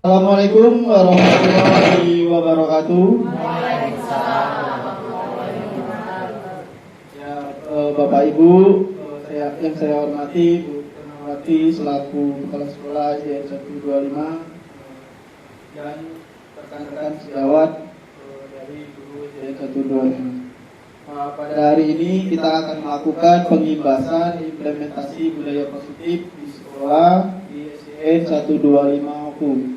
Assalamualaikum warahmatullahi wabarakatuh. Ya, Bapak Ibu, yang saya hormati Bu Purnawati selaku Kepala Sekolah SDN 125 dan rekan-rekan sejawat dari guru SDN 125. Pada hari ini kita akan melakukan pengimbasan implementasi budaya positif di sekolah di SDN 125 Oku.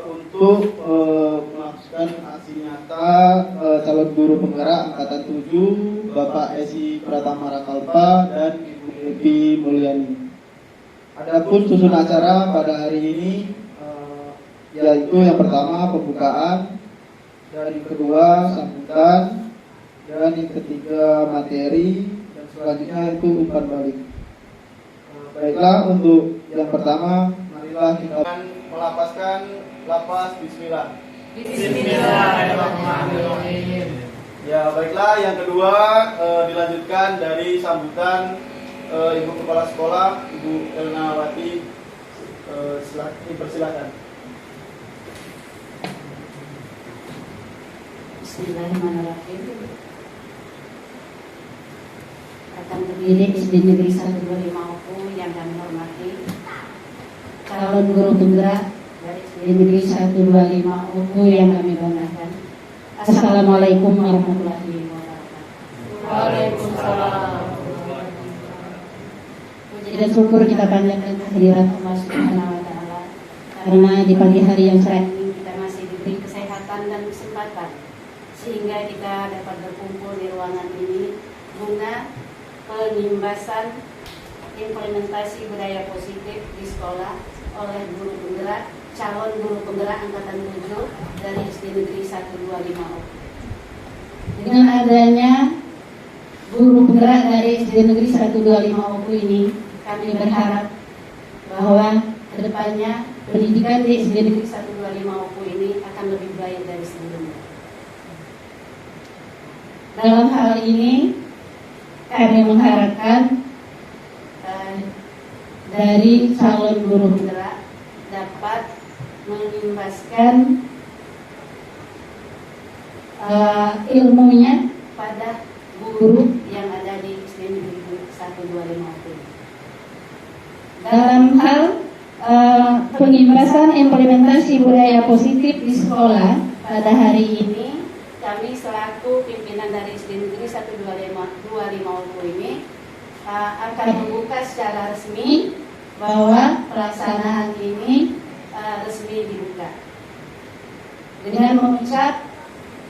Untuk melakukan aksi nyata calon guru penggerak angkatan 7 Bapak Esi Pratama Rakalpa dan Ibu Evi Mulyani. Adapun susun acara pada hari ini yaitu yang pertama pembukaan, dan yang kedua sambutan, dan yang ketiga materi, dan selanjutnya itu umpan balik. Baiklah, untuk yang pertama marilah kita melapaskan lapas Bismillah. Bismillahirrahmanirrahim. Ya, baiklah, yang kedua dilanjutkan dari sambutan Ibu Kepala Sekolah Ibu Elnawati. Dipersilakan. Bismillahirrahmanirrahim. Rekan terpilih SD Negeri 125 Oku yang kami hormati, calon guru penggerak dari SD Negeri 125 Oku yang kami banggakan. Assalamualaikum warahmatullahi wabarakatuh. Waalaikumsalam. Puji dan syukur kita panjatkan kehadirat Allah Subhanahu wa taala karena di pagi hari yang cerah ini kita masih diberi kesehatan dan kesempatan sehingga kita dapat berkumpul di ruangan ini guna pengimbasan implementasi budaya positif di sekolah oleh guru penggerak, calon guru penggerak angkatan 7 dari SD Negeri 125 Oku. Dengan adanya guru penggerak dari SD Negeri 125 Oku ini, kami berharap bahwa kedepannya pendidikan di SD Negeri 125 Oku ini akan lebih baik dari sebelumnya. Dalam hal ini kami mengharapkan dari calon guru penggerak dapat mengimbaskan ilmunya pada guru yang ada di SD Negeri 125 Oku. Dalam hal pengimbasan implementasi budaya positif di sekolah pada hari ini, kami selaku pimpinan dari SD Negeri 125 Oku ini akan membuka secara resmi bahwa pelaksanaan ini resmi dibuka dengan mengucap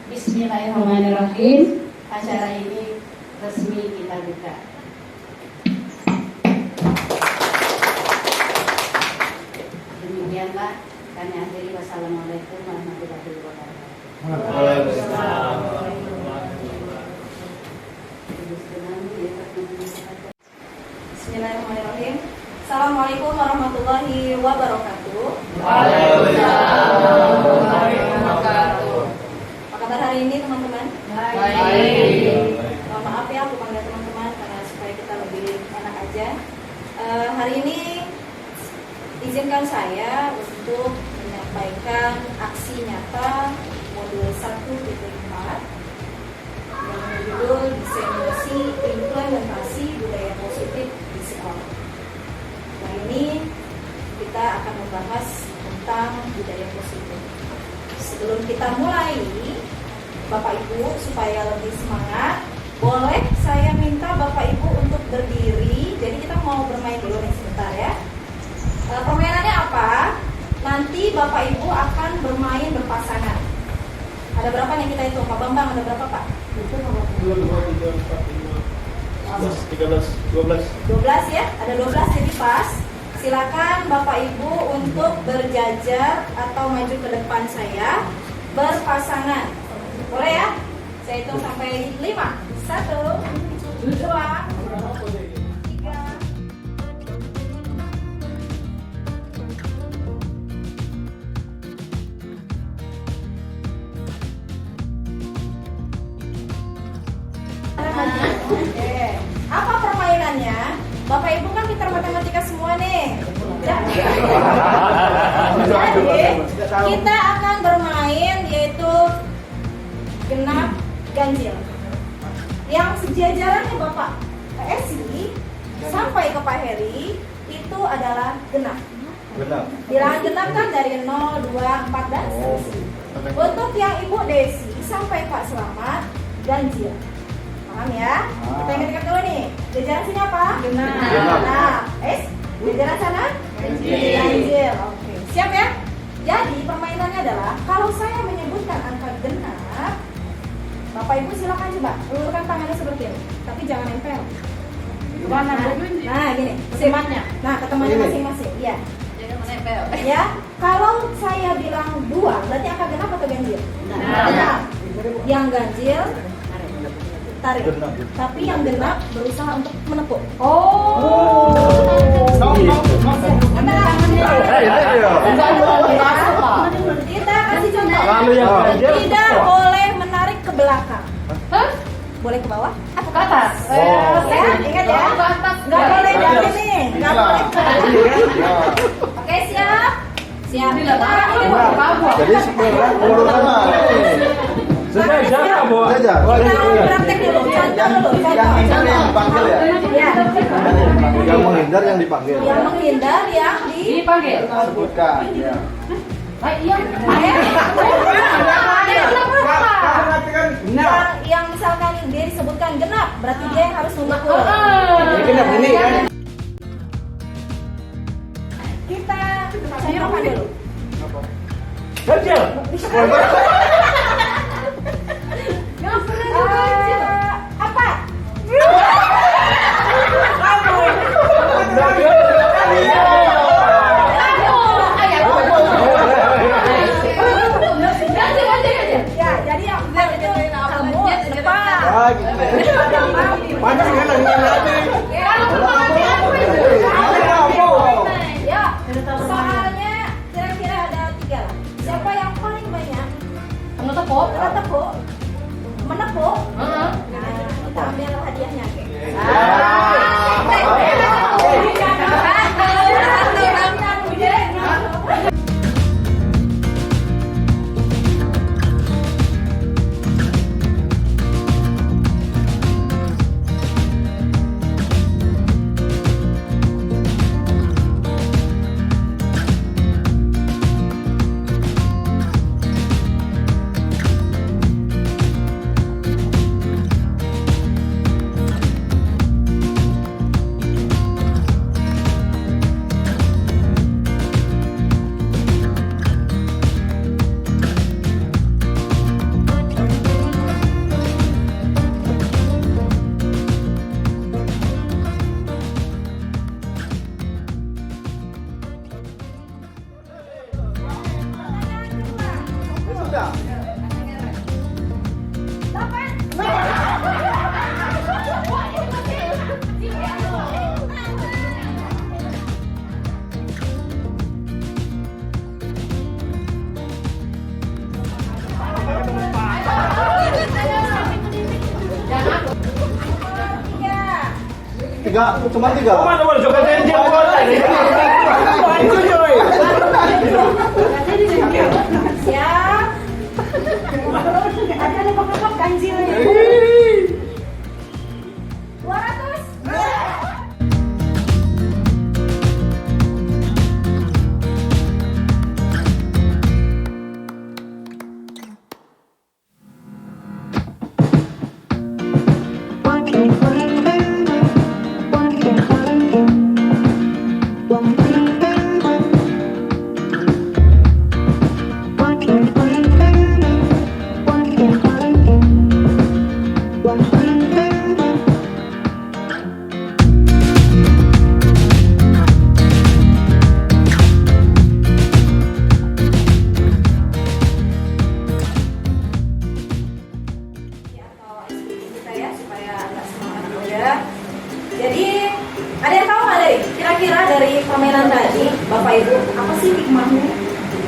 Bismillahirrahmanirrahim. Acara ini resmi kita buka. Demikianlah kami akhiri. Wassalamualaikum warahmatullahi wabarakatuh. Bismillahirrahmanirrahim. Assalamualaikum warahmatullahi wabarakatuh. Waalaikumsalam warahmatullahi wabarakatuh. Apa kabar hari ini teman-teman? Baik. Maaf ya aku panggil teman-teman karena supaya kita lebih enak aja. Hari ini izinkan saya untuk menyampaikan aksi nyata modul 1.4 yang berjudul diseminasi implementasi budaya positif di sekolah. Nah, ini kita akan membahas tentang budaya positif. Sebelum kita mulai, Bapak Ibu, supaya lebih semangat, boleh saya minta Bapak Ibu untuk berdiri. Jadi kita mau bermain dulu nih sebentar ya. Permainannya apa? Nanti Bapak Ibu akan bermain berpasangan. Ada berapa nih kita hitung? Pak Bambang, ada berapa Pak? 1, 2, 3, 4, 5, 13, 12. 12 ya, ada 12 jadi pas. Silakan Bapak Ibu untuk berjajar atau maju ke depan saya berpasangan. Boleh ya? Saya hitung sampai 5. 1, 2, 3. Oke. Apa permainannya? Bapak Ibu kan pintar matematika semua nih. Ya. kita akan bermain yaitu genap ganjil. Yang sejajarannya Bapak Esi sampai ke Pak Heri itu adalah genap. Bilangan genap kan dari 0, 2, 4 dan seterusnya. Untuk yang Ibu Desi sampai Pak Selamat ganjil. Paham ya? Kita ingat-ingat dulu nih. Jajaran sini apa? Genap. Nah, jajaran sana? Ganjil. Oke. Siap ya? Jadi permainannya adalah kalau saya menyebutkan angka genap, Bapak Ibu silakan coba ulurkan tangannya seperti ini, tapi jangan nempel. Mana Nah, gini. Sematnya. Nah, ke temannya masing-masing. Iya. Jangan menempel. Ya, kalau saya bilang 2, berarti angka genap atau ganjil? Genap. Yang ganjil tarik. Tapi yang genap berusaha untuk menepuk. Oh. Kita kasih contoh. Lalu yang ganjil Tidak boleh menarik ke belakang. Hah? Boleh ke bawah? Apa ke atas? Ya, ingat ya. Ke atas. Nggak boleh dari sini. Nggak boleh ke Oke, siap? Siap. Tidak tahu. Jadi sebenarnya ulur nama. Sejajar, Bu. Saja. Kita praktek dulu. Contoh dulu. Yang hindar yang dipanggil ya. Ya. Yang menghindar yang dipanggil. Yang menghindar yang di Dipanggil. Sebutkan. Ya. Iya. yang misalkan dia disebutkan genap, berarti dia yang harus memukul. Genap ini kan. Kita contohkan dulu. Ganjil. Apa? Ya, jadi yang itu kamu depan. Mana kan nanti. Ya, soalnya kira-kira ada 3 lah. Siapa yang paling banyak Menepuk. menepuk? Heeh. Nah, kita ambil hadiahnya. Sudah. Tiga, cuma 3. Mana boleh joget ganjil, Siap. Ada lepok-lepok ganjil. 200. Kita ya supaya agak semangat juga. Jadi ada yang tahu nggak dari kira-kira dari permainan tadi, Bapak Ibu, apa sih hikmahnya?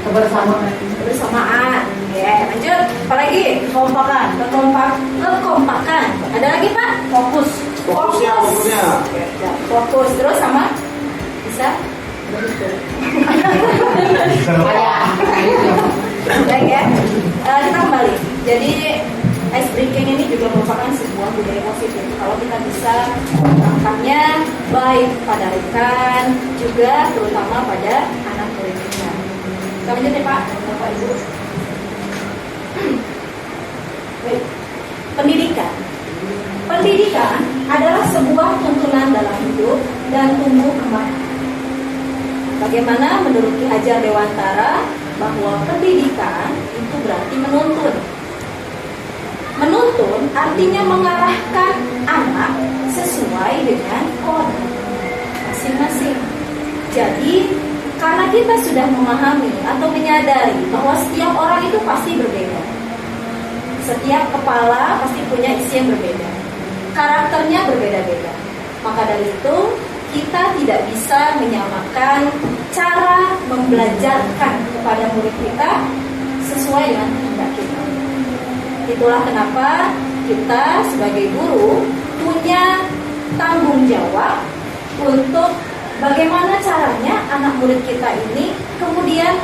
Kebersamaan. Ya, lanjut. Apa lagi? Kekompakan. Ada lagi Pak? Fokusnya. Ya, fokus terus sama bisa. Bisa Jadi ice breaking ini juga merupakan sebuah budaya positif. Kalau kita bisa menerapkannya baik pada rekan, juga terutama pada anak murid kita. Kita lanjut ya Pak, Bapak Ibu. Baik. Pendidikan. Pendidikan adalah sebuah tuntunan dalam hidup dan tumbuh kembang. Bagaimana menurut Ki Hajar Dewantara bahwa pendidikan itu berarti menuntun. Menuntun artinya mengarahkan anak sesuai dengan kode masing-masing. Jadi karena kita sudah memahami atau menyadari bahwa setiap orang itu pasti berbeda. Setiap kepala pasti punya isi yang berbeda. Karakternya berbeda-beda. Maka dari itu kita tidak bisa menyamakan cara membelajarkan kepada murid kita sesuai dengan kehendak kita. Itulah kenapa kita sebagai guru punya tanggung jawab untuk bagaimana caranya anak murid kita ini kemudian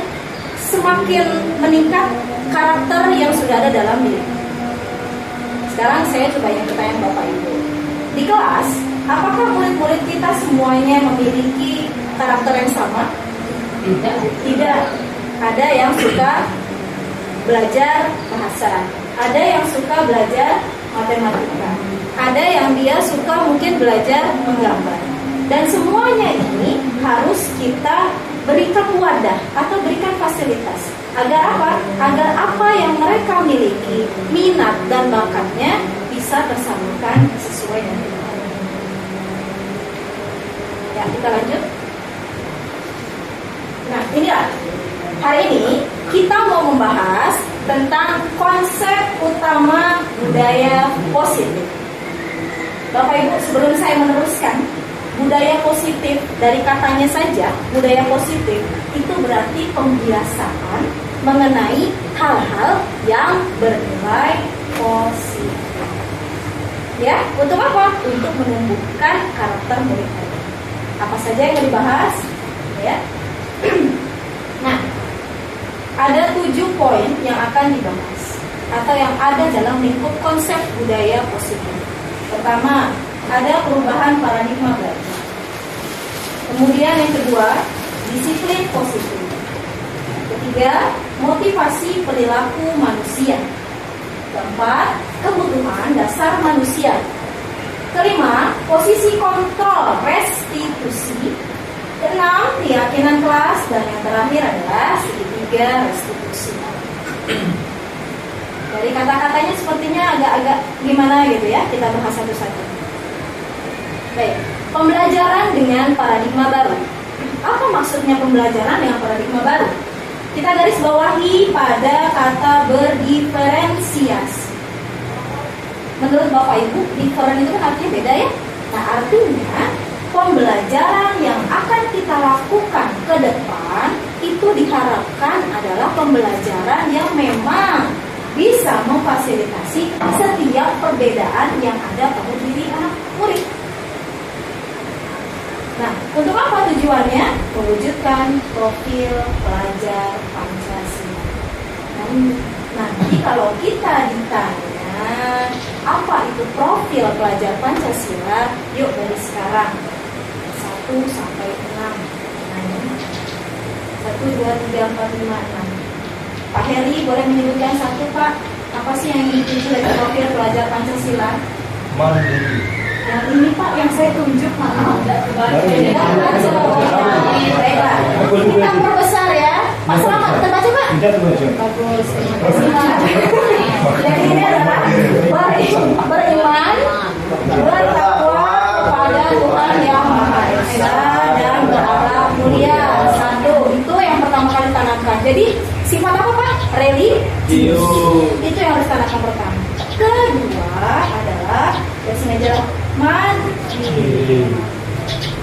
semakin meningkat karakter yang sudah ada dalam diri. Sekarang saya coba yang bertanya Bapak Ibu. Di kelas, apakah murid-murid kita semuanya memiliki karakter yang sama? Tidak. Tidak. Ada yang suka belajar bahasa, ada yang suka belajar matematika, ada yang dia suka mungkin belajar menggambar. Dan semuanya ini harus kita berikan wadah atau berikan fasilitas. Agar apa? Agar apa yang mereka miliki, minat dan bakatnya bisa tersalurkan sesuai dengan kita. Ya, kita lanjut. Nah, inilah. Hari ini kita mau membahas tentang konsep utama budaya positif. Bapak Ibu, sebelum saya meneruskan, budaya positif dari katanya saja, budaya positif itu berarti pembiasaan mengenai hal-hal yang bernilai positif. Ya, untuk apa? Untuk menumbuhkan karakter murid. Apa saja yang dibahas? Ya. Nah, ada 7 poin yang akan dibahas atau yang ada dalam lingkup konsep budaya positif. Pertama, ada perubahan paradigma belajar. Kemudian yang kedua, disiplin positif. Ketiga, motivasi perilaku manusia. Keempat, kebutuhan dasar manusia. Kelima, posisi kontrol restitusi. Keenam, keyakinan kelas. Dan yang terakhir adalah segitiga restitusi. Dari kata-katanya sepertinya agak-agak gimana gitu ya. Kita bahas satu-satu. Baik, pembelajaran dengan paradigma baru. Apa maksudnya pembelajaran dengan paradigma baru? Kita garis bawahi pada kata berdiferensiasi. Menurut Bapak Ibu, different itu kan artinya beda ya? Nah, artinya pembelajaran yang akan kita lakukan ke depan itu diharapkan adalah pembelajaran yang memang bisa memfasilitasi setiap perbedaan yang ada pada diri anak murid. Nah, untuk apa tujuannya? Mewujudkan profil pelajar Pancasila. Nanti kalau kita ditanya apa itu profil pelajar Pancasila, yuk dari sekarang 1 sampai 6. 1, 2, 3, 4, 5, 6. Pak Heri boleh menyebutkan satu Pak. Apa sih yang ditunjuk dari profil pelajar Pancasila? Mandiri. Yang ini Pak, yang saya tunjuk maaf. Baiklah, kita perbesar ya. Pak Selamat, terbaca Pak? Tidak terbaca. Bagus, terima kasih Pak. Jadi ini adalah beriman, bertakwa kepada Tuhan Yang Maha Esa dan berakhlak mulia. 1, itu yang pertama kali ditanamkan. Jadi sifat apa Pak? Religius. Itu yang harus ditanamkan pertama. Kedua adalah sengaja mandiri.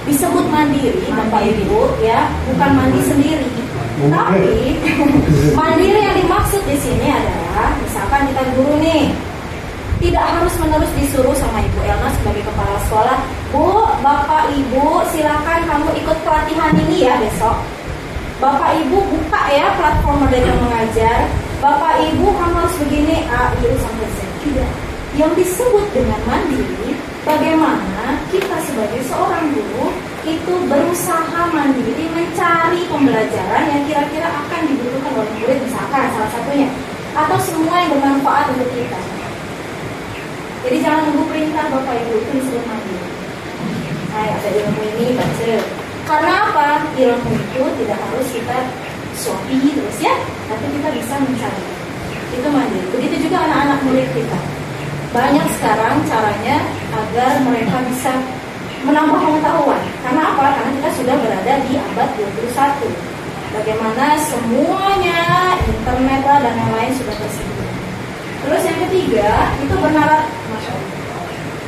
Disebut mandiri Bapak Ibu ya, bukan mandi sendiri. Tapi mandiri yang dimaksud di sini adalah misalkan kita guru nih, tidak harus menerus disuruh sama Ibu Elna sebagai kepala sekolah, Bu, Bapak Ibu silakan kamu ikut pelatihan ini ya besok. Bapak Ibu buka ya platform Merdeka Mengajar, Bapak Ibu kamu harus begini A, I, U sampai Z. Tidak. Yang disebut dengan mandiri, bagaimana kita sebagai seorang guru itu berusaha mandiri mencari pembelajaran yang kira-kira akan dibutuhkan oleh murid, misalkan salah satunya, atau semua yang bermanfaat untuk kita. Jadi jangan nunggu perintah Bapak Ibu, itu disebut mandiri. Saya ada ilmu ini baca. Karena apa? Ilmu itu tidak harus kita suapi terus ya, tapi kita bisa mencari. Itu mandiri. Begitu juga anak-anak murid kita. Banyak sekarang caranya agar mereka bisa menambah pengetahuan. Karena apa? Karena kita sudah berada di abad 21. Bagaimana semuanya, internet lah dan yang lain sudah tersedia. Terus yang ketiga, itu bernalar, Masya Allah,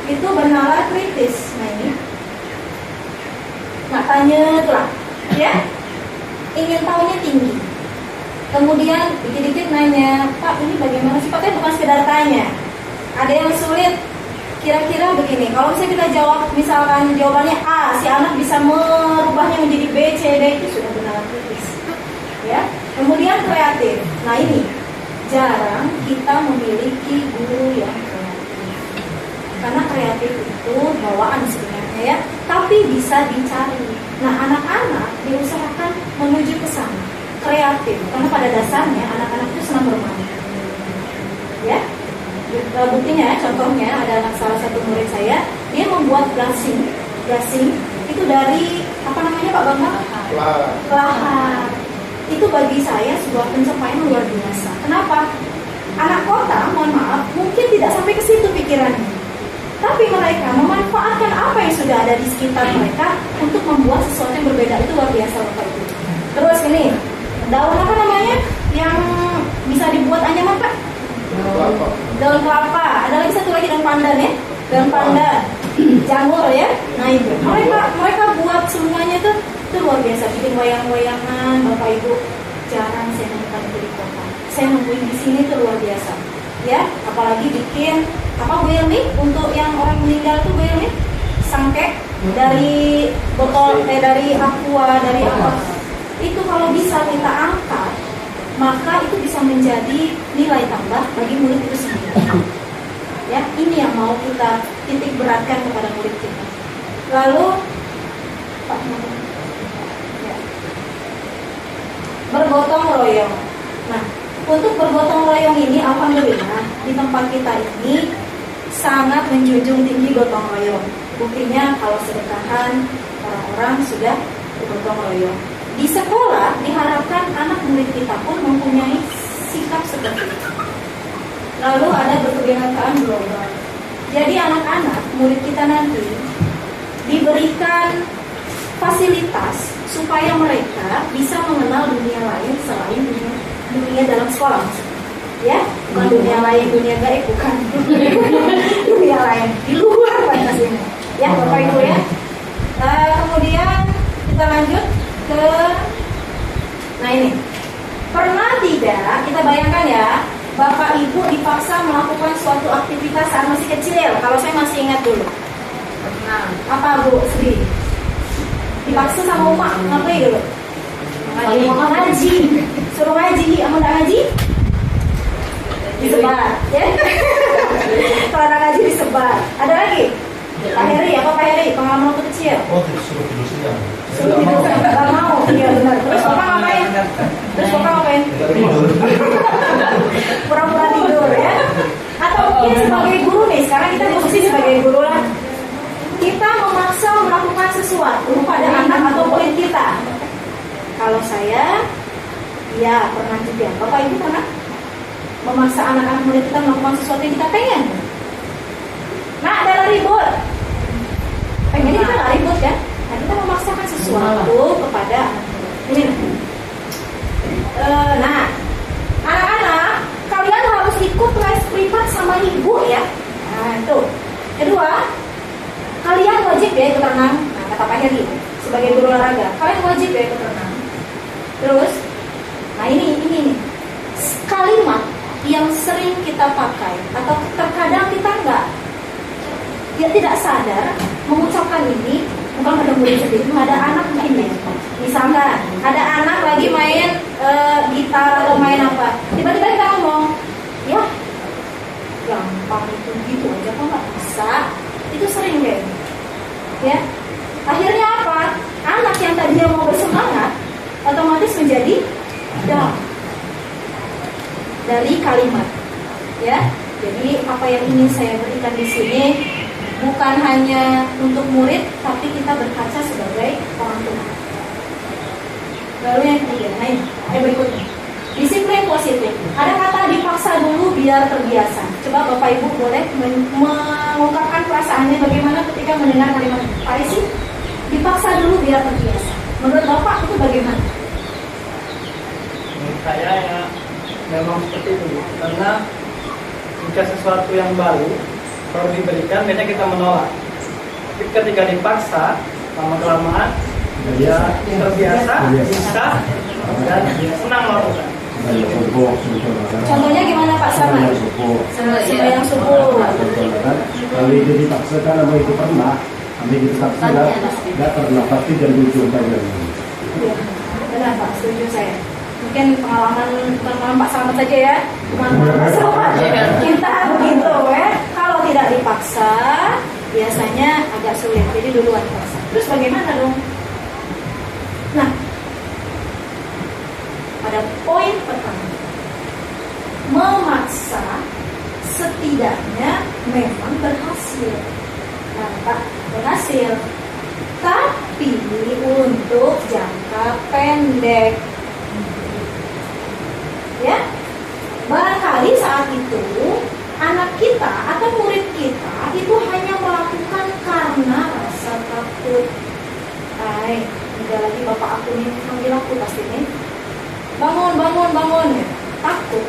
itu bernalar kritis. Nah ini, nak tanya lah, ya, ingin tahunya tinggi. Kemudian dikit-dikit nanya, Pak ini bagaimana sih? Pak, bukan sekedar tanya. Ada yang sulit, kira-kira begini. Kalau misalnya kita jawab, misalkan jawabannya A, si anak bisa merubahnya menjadi B, C, D, itu sudah benar kritis. Ya. Kemudian kreatif. Nah ini jarang kita memiliki guru yang kreatif. Karena kreatif itu bawaan sebenarnya ya, tapi bisa dicari. Nah anak-anak diusahakan menuju ke sana, kreatif. Karena pada dasarnya anak-anak itu senang bermain. Ya. Buktinya, contohnya ada salah satu murid saya, dia membuat blushing itu dari apa namanya Pak Bambang? Lahan. Itu bagi saya sebuah pencapaian luar biasa. Kenapa? Anak kota, mohon maaf, mungkin tidak sampai ke situ pikirannya. Tapi mereka memanfaatkan apa yang sudah ada di sekitar mereka untuk membuat sesuatu yang berbeda. Itu luar biasa Bapak Ibu. Terus ini, daun apa namanya? Yang bisa dibuat anyaman Pak? Daun kelapa. Ada lagi satu lagi daun pandan ya. Daun pandan, jamur ya. Nah itu mereka buat semuanya tuh luar biasa. Bikin wayang-wayangan Bapak Ibu. Jarang saya nemukan itu di kota. Saya nemuin di sini tuh luar biasa. Ya, apalagi bikin apa Wilmy untuk yang orang meninggal tuh Wilmy sangke dari botol dari aqua dari apa. Itu kalau bisa kita angkat, maka itu bisa menjadi nilai tambah bagi murid itu sendiri. Ya, ini yang mau kita titik beratkan kepada murid kita. Lalu, ya, bergotong royong. Nah, untuk bergotong royong ini, alhamdulillah di tempat kita ini sangat menjunjung tinggi gotong royong. Buktinya kalau sedekahan orang-orang sudah bergotong royong. Di sekolah diharapkan anak murid kita pun mempunyai sikap seperti itu. Lalu ada berkebinekaan global. Jadi anak-anak murid kita nanti diberikan fasilitas supaya mereka bisa mengenal dunia lain selain dunia dalam sekolah. Ya, bukan dunia lain, dunia gaib, bukan. Dunia lain di luar batas ini. Ya, Bapak Ibu ya. Kemudian kita lanjut ke, nah ini, pernah tidak kita bayangkan ya, Bapak Ibu dipaksa melakukan suatu aktivitas saat masih kecil. Kalau saya masih ingat dulu. Nah, apa Bu Sri? Dipaksa sama Uma, ngapain dulu? Ngaji. Suruh ngaji, aman nggak ngaji? Disebar, ya? Kalau nggak ngaji disebar. Ada lagi? Pak Heri, apa Pak Heri? Pengalaman waktu kecil? Oh, disuruh tidur siang. Suruh tidur siang, nggak mau. Iya benar. Terus Bapak ngapain? Pura-pura tidur ya? Atau mungkin sebagai guru nih, sekarang kita posisi sebagai guru lah. Kita memaksa melakukan sesuatu pada anak atau murid kita. Kalau saya, ya pernah juga. Bapak Ibu pernah memaksa anak-anak murid kita melakukan sesuatu yang kita pengen? Nah, ada ribut. Pengennya kita nggak ribut kan? Nah, kita memaksakan sesuatu kepada ini. Nah, anak-anak, kalian harus ikut les privat sama ibu ya. Nah, itu. Kedua, kalian wajib ya ikut renang. Nah, kata Pak Heri sebagai guru olahraga, kalian wajib ya ikut renang. Terus, nah ini kalimat yang sering kita pakai atau terkadang kita tidak sadar mengucapkan ini. Bukan pada murid sendiri, ada anak mungkin misalkan ada anak lagi main gitar atau main apa, tiba-tiba kita Down. Dari kalimat, ya. Jadi apa yang ingin saya berikan di sini bukan hanya untuk murid, tapi kita berkaca sebagai orang tua. Lalu yang ketiga, berikutnya, disiplin positif. Ada kata dipaksa dulu biar terbiasa. Coba Bapak Ibu boleh mengungkapkan perasaannya bagaimana ketika mendengar kalimat Pak Isi? Dipaksa dulu biar terbiasa. Menurut Bapak itu bagaimana? Menurut saya ya memang seperti itu, karena jika sesuatu yang baru kalau diberikan biasanya kita menolak, tapi ketika dipaksa lama kelamaan ya terbiasa, bisa dan senang melakukan. Contohnya gimana Pak Sarman? Sembahyang subuh. Kalau itu dipaksakan sama itu pernah, kami dipaksa nggak pernah pasti dan tujuh saja. Ya, benar Pak, setuju saya. Mungkin pengalaman Pak Sarman saja ya, pengalaman Pak Sarman. Kita begitu ya. Kalau tidak dipaksa, biasanya agak sulit. Jadi duluan dipaksa. Terus bagaimana dong? Nah, pada poin pertama, memaksa setidaknya memang berhasil. Nampak berhasil, tapi untuk jangka pendek. Ya, barangkali saat itu anak kita atau murid kita itu hanya melakukan karena rasa takut. Udah lagi bapak aku nih panggil aku pasti nih. Bangun ya. Takut.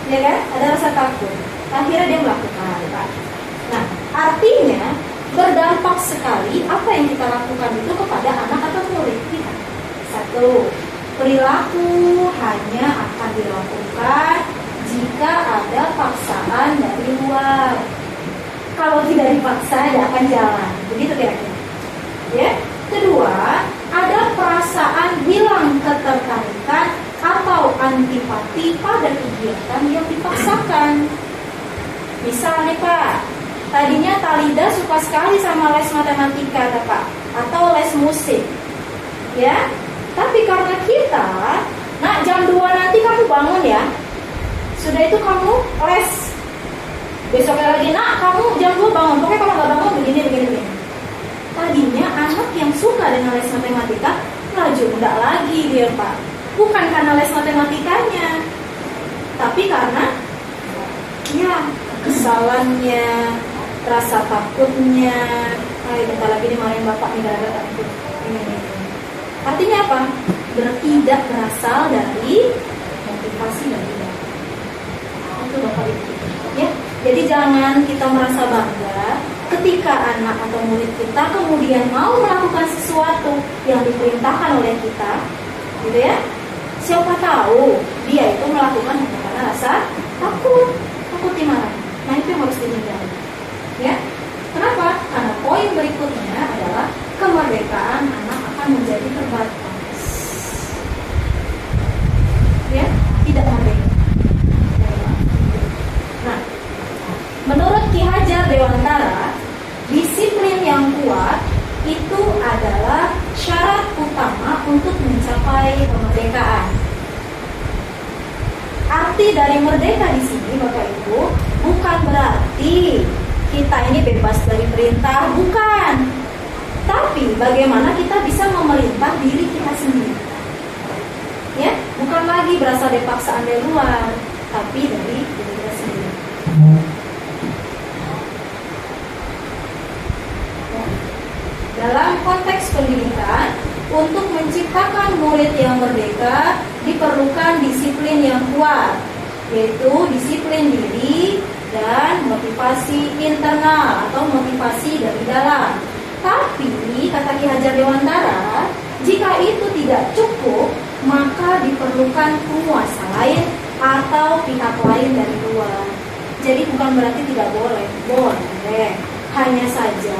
Ya kan? Ada rasa takut. Akhirnya dia melakukan, Pak. Nah, artinya berdampak sekali apa yang kita lakukan itu kepada anak atau murid kita. Satu, perilaku hanya akan dilakukan jika ada paksaan dari luar. Kalau tidak dipaksa, dia akan jalan. Begitu kira-kira. Ya. Kedua, ada perasaan hilang ketertarikan atau antipati pada kegiatan yang dipaksakan. Misal nih Pak, tadinya Talida suka sekali sama les matematika Pak, atau les musik. Ya, tapi karena kita, nak jam 2 nanti kamu bangun ya. Sudah itu kamu les. Besoknya lagi, nak kamu jam 2 bangun. Pokoknya kalau nggak bangun begini. Tadinya anak yang suka dengan les matematika laju enggak lagi dia Pak. Bukan karena les matematikanya, tapi karena ya kesalannya, rasa takutnya. Bentar lagi dimarahin bapak nih gara-gara takut. Ini. Artinya apa? Tidak berasal dari motivasi dari dalam. Itu bapak itu. Ya, jadi jangan kita merasa bangga ketika anak atau murid kita kemudian mau melakukan sesuatu yang diperintahkan oleh kita, gitu ya. Siapa tahu dia itu melakukan hanya karena rasa takut dimarahin. Nah itu yang harus dihindari. Ya, kenapa? Karena poin berikutnya adalah kemerdekaan anak akan menjadi terbatas. Ya, tidak merdeka. Nah, menurut Ki Hajar Dewantara, disiplin yang kuat itu adalah syarat utama untuk mencapai kemerdekaan. Arti dari merdeka di sini, Bapak Ibu, bukan berarti kita ini bebas dari perintah, bukan. Tapi bagaimana kita bisa memerintah diri kita sendiri. Ya, bukan lagi berasal dari paksaan dari luar, tapi dari diri kita sendiri. Dalam konteks pendidikan, untuk menciptakan murid yang merdeka diperlukan disiplin yang kuat, yaitu disiplin diri dan motivasi internal atau motivasi dari dalam. Tapi kata Ki Hajar Dewantara, jika itu tidak cukup, maka diperlukan penguasa lain atau pihak lain dari luar. Jadi bukan berarti tidak boleh, boleh. Hanya saja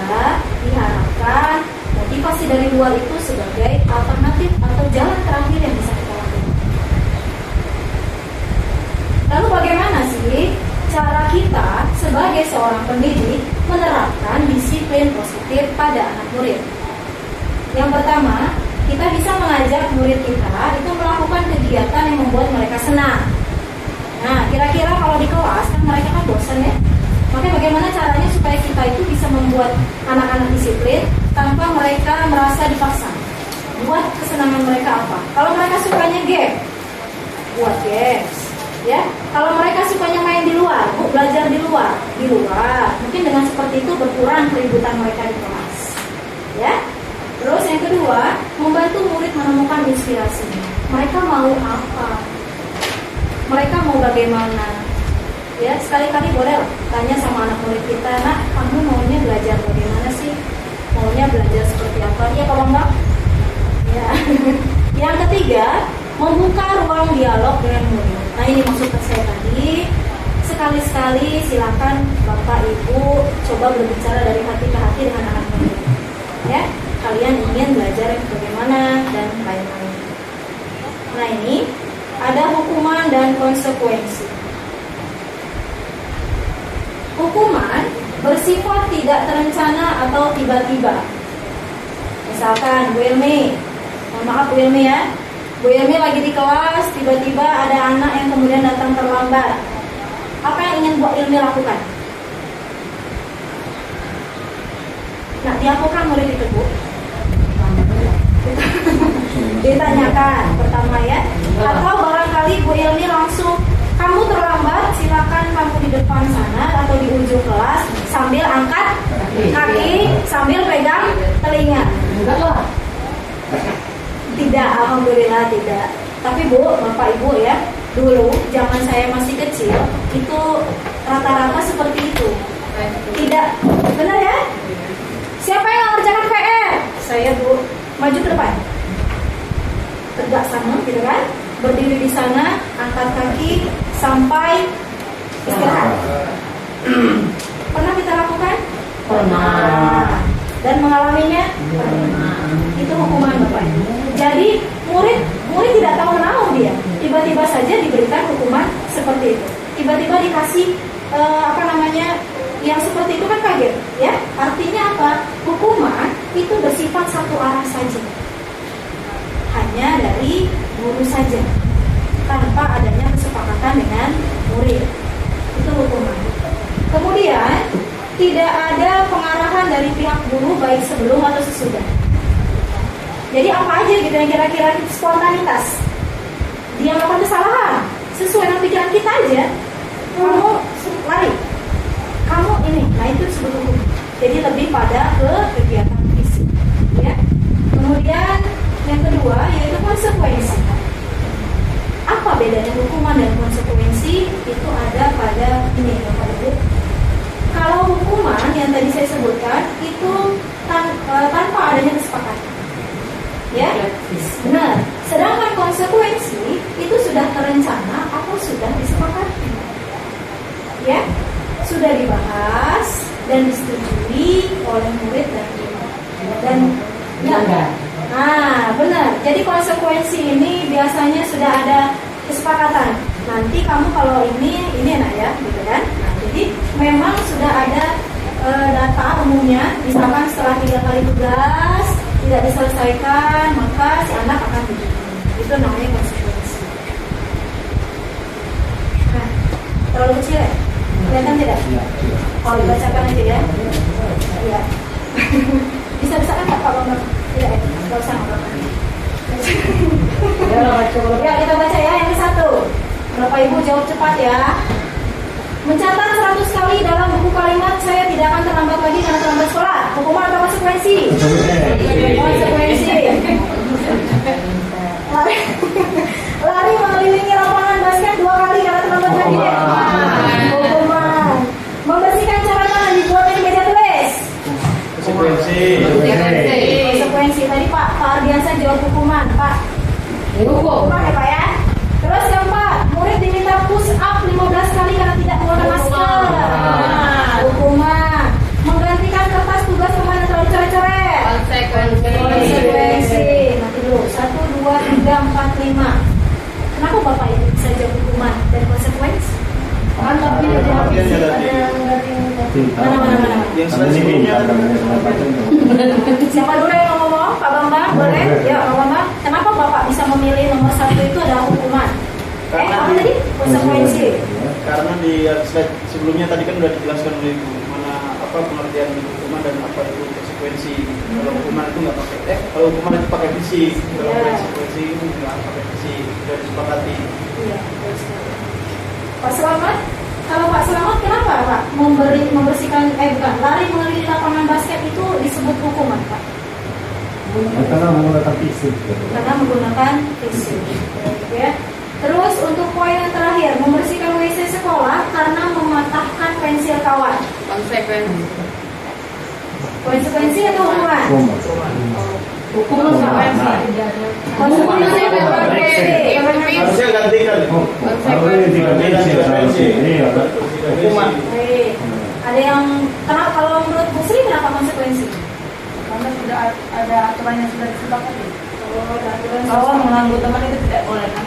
diharapkan motivasi dari luar itu sebagai alternatif atau jalan terakhir yang bisa kita lakukan. Lalu bagaimana sih cara kita sebagai seorang pendidik menerapkan disiplin positif pada anak murid? Yang pertama, kita bisa mengajak murid kita itu melakukan kegiatan yang membuat mereka senang. Nah, kira-kira kalau di kelas kan mereka kan bosan ya. Makanya bagaimana caranya supaya kita itu bisa membuat anak-anak disiplin tanpa mereka merasa dipaksa. Buat kesenangan mereka apa? Kalau mereka sukanya game, buat games. Ya, kalau mereka sukanya main di luar, belajar di luar. Mungkin dengan seperti itu berkurang keributan mereka di kelas. Ya. Terus yang kedua, membantu murid menemukan inspirasinya. Mereka mau apa? Mereka mau bagaimana? Ya, sekali-kali boleh tanya sama anak murid kita, nak, kamu maunya belajar bagaimana sih? Maunya belajar seperti apa? Ya, kalau enggak, ya. Yang ketiga, membuka ruang dialog dengan murid. Nah, ini maksud saya tadi. Sekali-sekali silakan Bapak Ibu coba berbicara dari hati ke hati dengan anak murid. Ya, kalian ingin belajar bagaimana dan lain-lain. Nah, ini ada hukuman dan konsekuensi. Hukuman bersifat tidak terencana atau tiba-tiba. Misalkan Bu Ilmi, mohon maaf Bu Ilmi ya, Bu Ilmi lagi di kelas, tiba-tiba ada anak yang kemudian datang terlambat. Apa yang ingin Bu Ilmi lakukan? Nah, dilakukan murid itu Bu. Ditanyakan pertama ya. Atau barangkali Bu Ilmi langsung, kamu terlambat, silakan kamu di depan sana atau di ujung kelas sambil angkat kaki, sambil pegang telinga. Enggak lah. Tidak, alhamdulillah tidak. Tapi Bu, Bapak Ibu ya, dulu zaman saya masih kecil itu rata-rata seperti itu. Tidak, benar ya? Siapa yang mengerjakan PR? Saya Bu, maju ke depan. Tegak sama, gitu kan? Berdiri di sana, angkat kaki sampai istirahat. Pernah kita lakukan? Pernah. Dan mengalaminya? Itu hukuman Bapak. Jadi murid tidak tahu menau dia. Tiba-tiba saja diberikan hukuman seperti itu. Tiba-tiba dikasih yang seperti itu kan kaget, ya. Artinya apa? Hukuman itu bersifat satu arah saja. Hanya dari guru saja, tanpa adanya kesepakatan dengan murid. Itu hukuman. Kemudian tidak ada pengarahan dari pihak guru baik sebelum atau sesudah. Jadi apa aja gitu yang kira-kira spontanitas. Dia melakukan kesalahan sesuai dengan pikiran kita aja. Kamu lari, kamu ini, nah itu disebut hukum. Jadi lebih pada ke kegiatan fisik, ya. Kemudian yang kedua yaitu konsekuensi. Apa bedanya hukuman dan konsekuensi? Itu ada pada ini, Bapak Ibu. Kalau hukuman yang tadi saya sebutkan itu tanpa adanya kesepakatan, ya, benar. Sedangkan konsekuensi itu sudah terencana atau sudah disepakati, ya, sudah dibahas dan disetujui oleh murid dan guru. Dan enggak. Nah, benar. Jadi konsekuensi ini biasanya sudah ada kesepakatan. Nanti kamu kalau ini enak ya, gitu kan? Nah, jadi memang sudah ada data umumnya. Misalkan setelah 3 kali tugas tidak diselesaikan, maka si anak akan dihukum. Itu namanya konsekuensi. Nah, terlalu kecil ya? Kelihatan tidak? Oh, dibacakan aja ya. Iya. Bisa kan Pak Bambang? Tidak ya? Gak usah ngomong. Ya, kita baca ya yang ke-1. Bapak Ibu jawab cepat ya. Mencatat 100 kali dalam buku kalimat saya tidak akan terlambat lagi karena terlambat sekolah. Hukuman atau konsekuensi? Konsekuensi. Lari mengelilingi lapangan basket 2 kali karena terlambat lagi. Hukuman. Membersihkan catatan di buatnya meja tulis. Konsekuensi. Konsekuensi. Tadi Pak Ardiansa jawab hukuman, Pak. Hukuman ya Pak ya. Terus yang Pak, murid diminta push up 15 kali karena tidak menggunakan masker. Hukuman. Menggantikan kertas tugas pemain yang terlalu coret-coret. Konsekuensi. Nanti dulu. 1, 2, 3, 4, 5. Kenapa Bapak ini bisa jawab hukuman dan konsekuensi? Kan tapi ada mana. Yang sebelumnya Siapa dulu yang ngomong? Pak Bambang, boleh? Ya, Pak Bambang. Kenapa Bapak bisa memilih nomor 1 itu adalah hukuman? Apa tadi? Konsekuensi. Karena di slide sebelumnya tadi kan udah dijelaskan oleh Ibu mana apa pengertian hukuman dan apa itu konsekuensi. Kalau hukuman itu nggak pakai kalau hukuman itu pakai fisik, kalau konsekuensi itu nggak pakai fisik, sudah disepakati. Iya, betul sekali. Pak Selamat, kalau Pak Selamat kenapa Pak membersihkan lari mengelilingi lapangan basket itu disebut hukuman Pak? Karena menggunakan fisik. Karena menggunakan fisik, ya. Terus untuk poin yang terakhir, membersihkan WC sekolah karena mematahkan pensil kawan. Konsekuensi atau hukuman? Hukuman konsekuensi. Konsekuensi atau Harusnya gantikan. Hukuman. Baik. Ada yang kenapa kalau menurut Bu Sri kenapa konsekuensi? Karena sudah ada aturan yang sudah disepakati. Kalau mengganggu teman itu tidak boleh kan?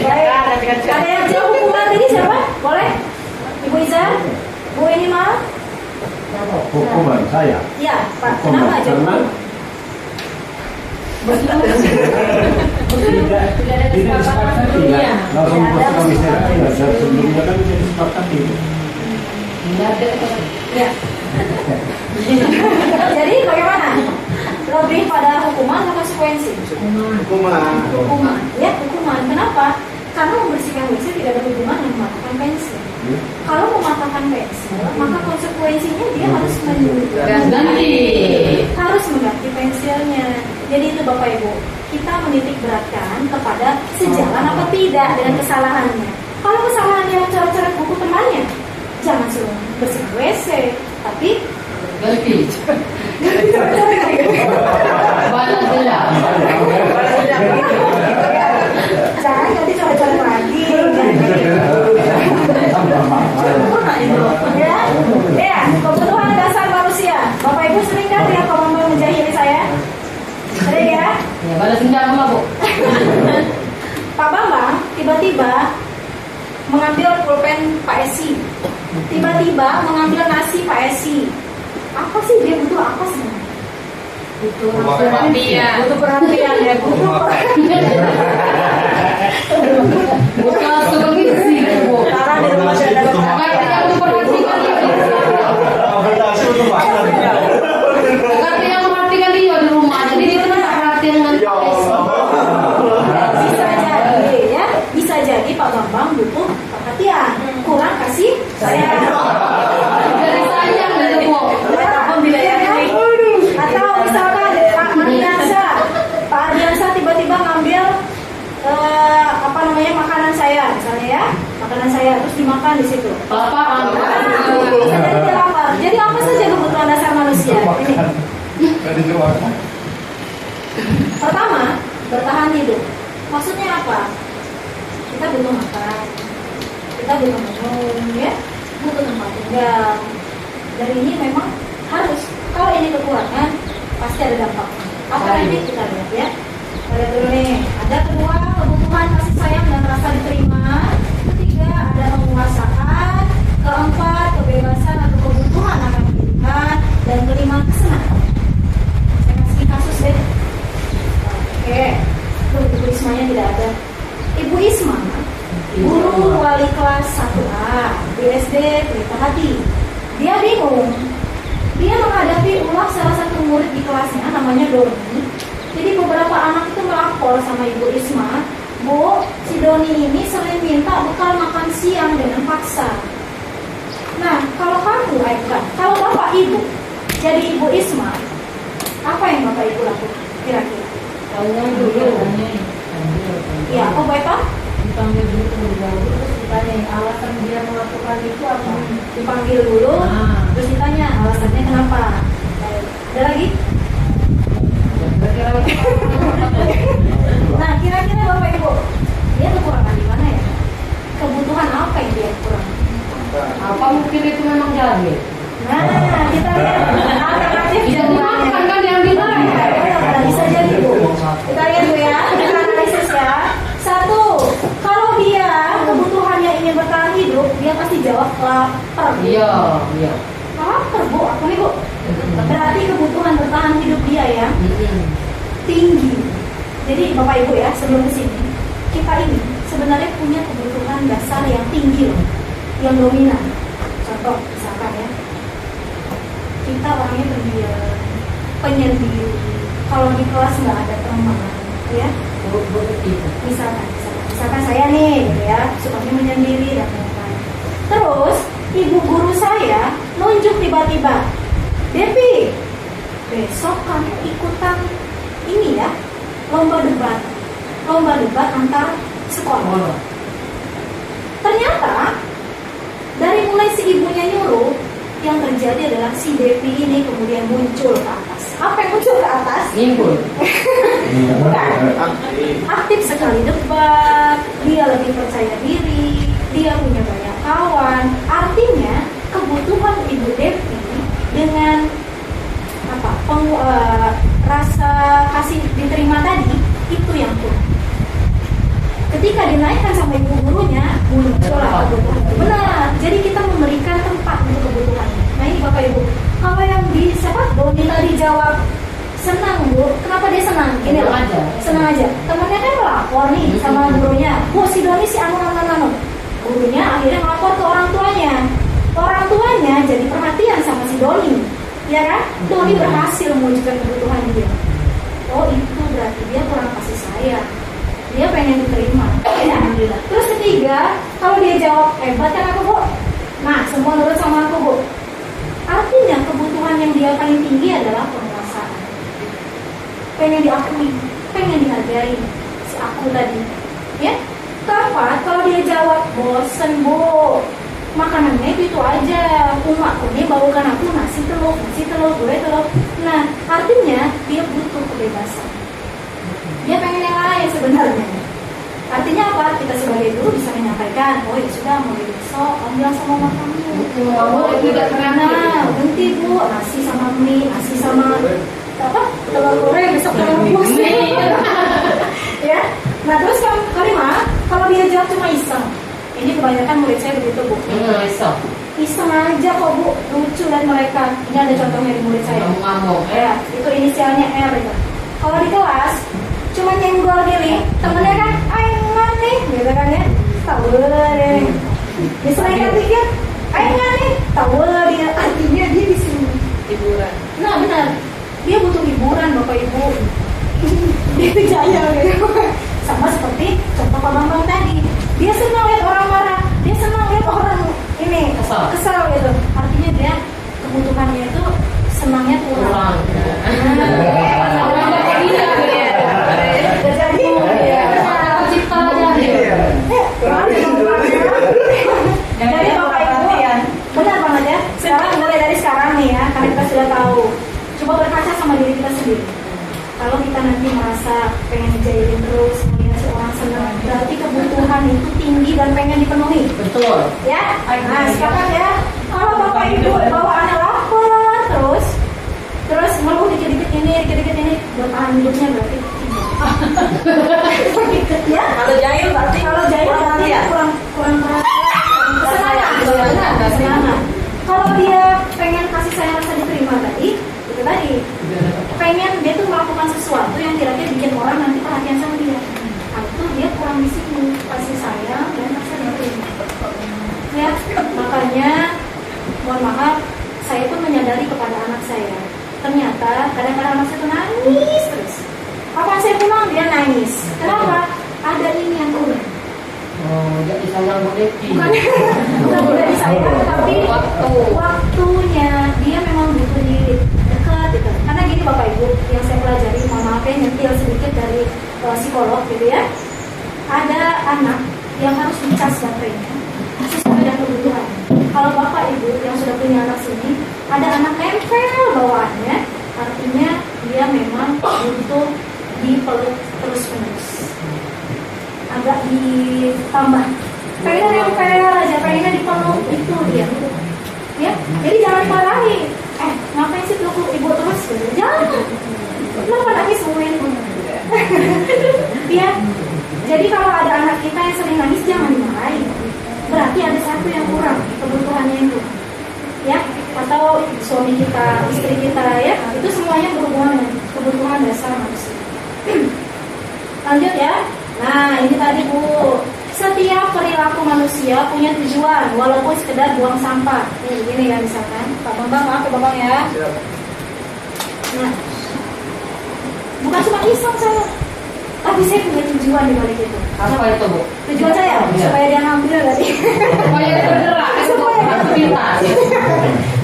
baik. Ada yang jauh hukuman tadi siapa? Boleh? Ibu Iza? Bu ini mal? Hukuman saya. Iya, Pak. Kenapa jauh? Tidak disepakati ya. Langsung ke komisariat ya. Dan sebelumnya kan sudah disepakati. Ya. Jadi bagaimana? Lebih pada hukuman atau konsekuensi? Hukuman. Hukuman. Ya, hukuman. Kenapa? Karena membersihkan WC tidak ada hubungan dengan mematahkan pensil. Kalau mematahkan pensil, maka konsekuensinya dia harus mengganti pensilnya. Jadi itu Bapak Ibu, kita menitik beratkan kepada sejalan apa tidak dengan kesalahannya. Kalau kesalahannya mencoret-coret buku temannya, jangan suruh bersihkan WC, tapi Ganti. Balas dendam. jangan ganti coret-coret lagi. Ya, kebutuhan dasar manusia. Bapak Ibu sering kan lihat Pak Bambang menjahili saya? Sering ya? Ya, balas dendam apa, Bu? Pak Bambang tiba-tiba mengambil pulpen Pak Esi. Tiba-tiba mengambil nasi Pak Esi. Apa sih dia butuh apa sebenarnya? Butuh perhatian. Butuh perhatian ya. Bukan supervisi, Bu. Karena di rumah sudah ada Bukan yang memperhatikan dia. Bukan yang memperhatikan dia di rumah. Jadi dia tidak perhatian dengan bisa jadi ya, bisa jadi Pak Bambang butuh perhatian, kurang kasih sayang. dari sayang dari Bu. Atau misalkan Pak Ardiansa tiba-tiba ngambil makanan saya misalnya ya, makanan saya terus dimakan di situ. Bapak Bisa jadi dia lapar. Jadi apa saja kebutuhan dasar manusia ini? Pertama, bertahan hidup. Maksudnya apa? Kita butuh makan, kita butuh minum, ya, butuh tempat tinggal. Dari ini memang harus. Kalau ini kekurangan, pasti ada dampaknya. Apa nanti kita lihat ya. Kita lihat dulu nih. Ada kedua, kebutuhan kasih sayang dan rasa diterima. Ketiga, ada penguasaan. Keempat, kebebasan atau kebutuhan akan pendidikan. Dan kelima, kesenangan. Saya kasih kasus deh. Oke. Tuh, Ibu Ismanya tidak ada. Ibu Isma, guru wali kelas 1A di SD Pelita Hati. Dia bingung. Dia menghadapi ulah salah satu murid di kelasnya, namanya Doni. Jadi beberapa anak itu melapor sama Ibu Isma, Bu, si Doni ini sering minta bekal makan siang dengan paksa. Nah, kalau kamu, kalau Bapak Ibu jadi Ibu Isma, apa yang Bapak Ibu lakukan kira-kira? Tanya dulu. Ya, apa Bapak? Dipanggil dulu terlebih dahulu, terus ditanya alasan dia melakukan itu apa? Dipanggil dulu, terus ditanya alasannya kenapa. Ada lagi? Nah, kira-kira Bapak Ibu, dia kekurangan di mana ya? Kebutuhan apa yang dia kurang? Apa mungkin itu memang jahil? Nah, kita lihat alternatif Bisa dimakan kan yang bilang. bisa jadi Bu. Kita lihat Bu ya, kita analisis ya. Satu, kalau dia kebutuhannya ingin bertahan hidup, dia pasti jawab lapar. Iya. Lapar Bu, apa nih Bu? Berarti kebutuhan bertahan hidup dia ya tinggi. Jadi Bapak Ibu ya, sebelum kesini, kita ini sebenarnya punya kebutuhan dasar yang tinggi loh, yang dominan. Contoh, misalkan ya, kita orangnya pendiam, penyendiri. Kalau di kelas nggak ada teman, ya. Misalkan saya nih, gitu ya, sukanya menyendiri dan lain-lain. Terus ibu guru saya nunjuk tiba-tiba, Devi, besok kamu ikutan ini ya, lomba debat antar sekolah. Ternyata dari mulai si ibunya nyuruh, yang terjadi adalah si Devi ini kemudian muncul ke atas. Apa yang muncul ke atas? Nimbul. Bukan. Aktif sekali debat, dia lebih percaya diri, dia punya banyak kawan. Artinya kebutuhan ibu Devi dengan rasa kasih diterima tadi itu yang kurang. Ketika dinaikkan sama ibu gurunya, muncullah kebutuhan. Benar. Jadi kita memberikan tempat untuk kebutuhan. Nah ini Bapak Ibu, kalau yang di Doni tadi jawab senang Bu, kenapa dia senang? Gini loh, senang aja. Temennya kan melapor nih sama gurunya, Bu si Doni si anu. Gurunya akhirnya melapor ke orang tuanya. Orang tuanya jadi perhatian sama si Doni, ya kan? Doni berhasil mewujudkan kebutuhan dia. Oh itu berarti dia kurang kasih sayang. Dia pengen diterima, ya. Terus ketiga, kalau dia jawab hebat kan aku Bu, nah semua nurut sama aku Bu. Artinya kebutuhan yang dia paling tinggi adalah penguasaan. Pengen diakui, pengen dihargai si aku tadi, ya. Keempat, kalau dia jawab bosen Bu, makanannya itu aja, umakku nih bawakan aku nasi telur, gue telur. Nah, artinya dia butuh kebebasan. Dia pengen yang lain sebenarnya. Artinya apa? Kita sebagai guru bisa menyampaikan, oh ya sudah, mulai besok kamu bilang sama mama kamu, tidak karena berhenti Bu, nasi sama mie, nasi sama telur goreng, besok telur rebus. Ya. Nah terus kelima, kalau dia jawab cuma iseng, ini kebanyakan murid saya begitu Bu. Iseng aja kok Bu, lucu dan mereka. Ini ada contohnya di murid saya. Ya, itu inisialnya R itu. Kalau di kelas cuma nyenggol gini, temennya kan ayengan nih, gitu kan ya, tahu deh. Diselengkat dikit, ayengan nih, tahu dia. Artinya dia di sini hiburan. Nah benar, dia butuh hiburan Bapak Ibu. Dia itu jaya gitu. Sama seperti contoh Pak Bambang tadi, dia senang lihat orang marah, dia senang lihat orang ini kesal gitu. Artinya dia kebutuhannya itu senangnya kurang. Jadi Bapak Ibu ya, benar banget ya. Sekarang mulai dari sekarang nih ya, karena kita sudah tahu. Coba berkaca sama diri kita sendiri. Kalau kita nanti merasa pengen dijailin terus, melihat si orang senang, berarti kebutuhan itu tinggi dan pengen dipenuhi. Betul. Ya. Nah sekarang ya, kalau Bapak Ibu bawa anak lapar terus ngeluh dikit-dikit ini, bertahan hidupnya berarti. Ya. Kalau jahil berarti kurang kesenangan. Kalau dia pengen kasih sayang rasa diterima tadi, itu tadi pengen dia tuh melakukan sesuatu yang kira-kira bikin orang nanti perhatian sama dia. Nah, itu dia kurang di situ kasih sayang dan rasa diterima. Ya, makanya mohon maaf, saya pun menyadari kepada anak saya. Ternyata kadang-kadang anak saya tuh nangis terus. Kapan saya pulang dia nangis. Kenapa? Ada ini yang kurang. Jadi sayang Bu Devi. Bukan udah disayang, tapi waktunya dia memang butuh di dekat gitu. Karena gini Bapak Ibu, yang saya pelajari, mohon maaf ya nyentil sedikit dari psikolog gitu ya. Ada anak yang harus dicas baterainya sesuai dengan kebutuhan. Kalau Bapak Ibu yang sudah punya anak sini, ada anak nempel bawaannya, artinya dia memang butuh dipeluk terus-menerus. Agak ditambah pengen aja, pengennya dipeluk, itu dia ya. Jadi jangan dimarahi, ngapain sih peluk ibu terus, jangan, kenapa nangis semua ya. Jadi kalau ada anak kita yang sering nangis, jangan dimarahi, berarti ada satu yang kurang kebutuhannya itu ya. Atau suami kita, istri kita ya, itu semuanya berhubungan dengan kebutuhan dasar manusia. Lanjut ya. Nah ini tadi Bu, setiap perilaku manusia punya tujuan walaupun sekedar buang sampah. Nih gini ya misalkan, Pak Bambang, maaf ya Bambang ya. Nah, bukan cuma iseng saya, tapi saya punya tujuan di balik itu. Apa itu Bu? Tujuan saya supaya dia ngambil tadi. Supaya dia bergerak, Supaya dia aktivitas.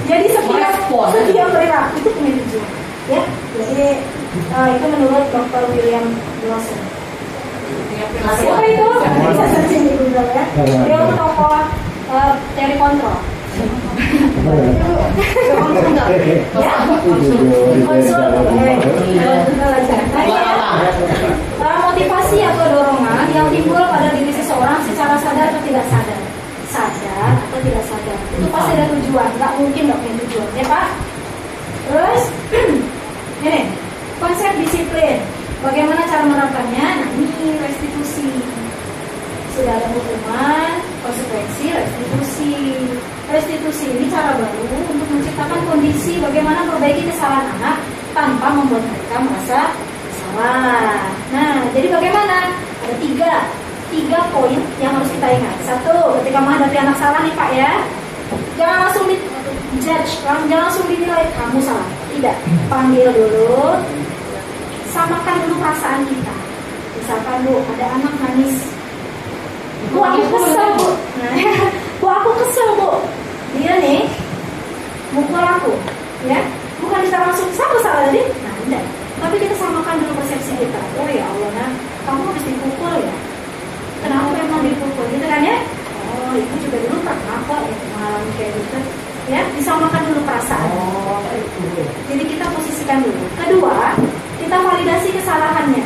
Jadi setiap perilaku itu punya tujuan. Ya, jadi itu menurut Dr. William Lawson. Siapa itu? Bisa searching di Google ya. Dia itu tokoh teori kontrol. Motivasi atau dorongan yang timbul pada diri seseorang secara sadar atau tidak sadar. Sadar atau tidak sadar. Itu pasti ada tujuan. Nggak mungkin nggak punya tujuan, ya Pak. Terus, ini konsep disiplin. Bagaimana cara menerapkannya? Nah ini restitusi. Sudah ada hukuman, konsekuensi, restitusi. Restitusi ini cara baru untuk menciptakan kondisi bagaimana memperbaiki kesalahan anak tanpa membuat mereka merasa bersalah. Nah, jadi bagaimana? Ada tiga poin yang harus kita ingat. Satu, ketika menghadapi anak salah nih Pak ya, jangan langsung di-judge, jangan langsung dinilai kamu salah. Tidak, panggil dulu, samakan dulu perasaan kita. Misalkan Bu, ada anak nangis, Bu aku kesel Bu. Nah, Bu aku kesel Bu. Dia nih mukul aku, ya. Bukan kita langsung sama salah tadi. Nah, tidak. Tapi kita samakan dulu persepsi kita. Oh ya Allah, nah, kamu habis dipukul ya. Kenapa memang dipukul? Gitu kan ya? Oh, itu juga dulu pernah kok ya mengalami kayak gitu. Ya, disamakan dulu perasaan. Oh, itu. Jadi kita posisikan dulu. Kedua, kita validasi kesalahannya.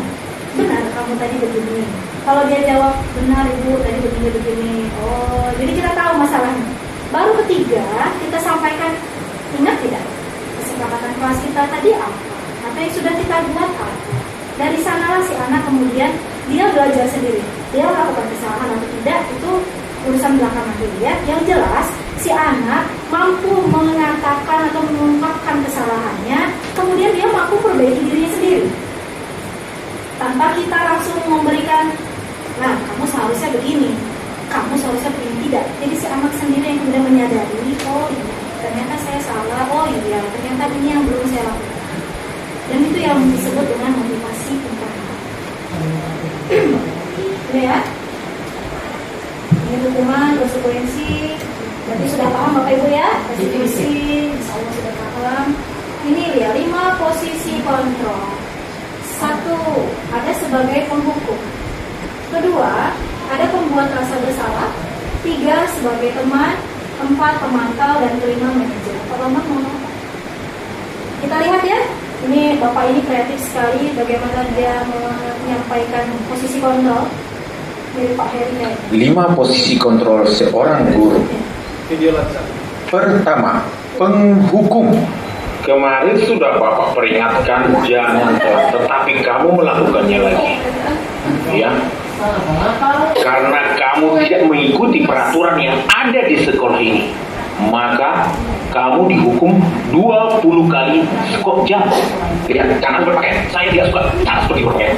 Benar kamu tadi begini. Kalau dia jawab benar Ibu tadi begini. Oh, jadi kita tahu masalahnya. Baru ketiga, kita sampaikan, ingat tidak kesepakatan kelas kita tadi apa? Atau yang sudah kita buat apa? Dari sanalah si anak kemudian dia belajar sendiri. Dia melakukan kesalahan atau tidak itu urusan belakangan dulu ya. Yang jelas si anak mampu mengatakan atau mengungkapkan kesalahannya, kemudian dia mampu perbaiki dirinya sendiri. Tanpa kita langsung memberikan, nah kamu seharusnya begini, kamu seharusnya begini, tidak. Jadi si anak sendiri yang kemudian menyadari, oh iya, ternyata saya salah, oh iya, ternyata ini yang belum saya lakukan. Dan itu yang disebut dengan motivasi internal. Ini ya, ini hukuman, konsekuensi. Berarti sudah paham Bapak Ibu ya? Restitusi, insya Allah sudah paham. Ini ya, 5 posisi kontrol. 1, ada sebagai penghukum. Kedua, ada pembuat rasa bersalah. 3, sebagai teman. 4, pemantau. Dan 5, manajer. Pak Bambang mau ngomong? Kita lihat ya. Ini Bapak ini kreatif sekali bagaimana dia menyampaikan posisi kontrol dari Pak Heri kayaknya. 5 posisi kontrol seorang guru. Pertama, penghukum. Kemarin sudah Bapak peringatkan jangan, tetapi kamu melakukannya lagi. Ya. Karena kamu tidak mengikuti peraturan yang ada di sekolah ini, maka kamu dihukum 20 kali skop jam. Ya, jangan berpakaian. Saya tidak suka cara seperti berpakaian.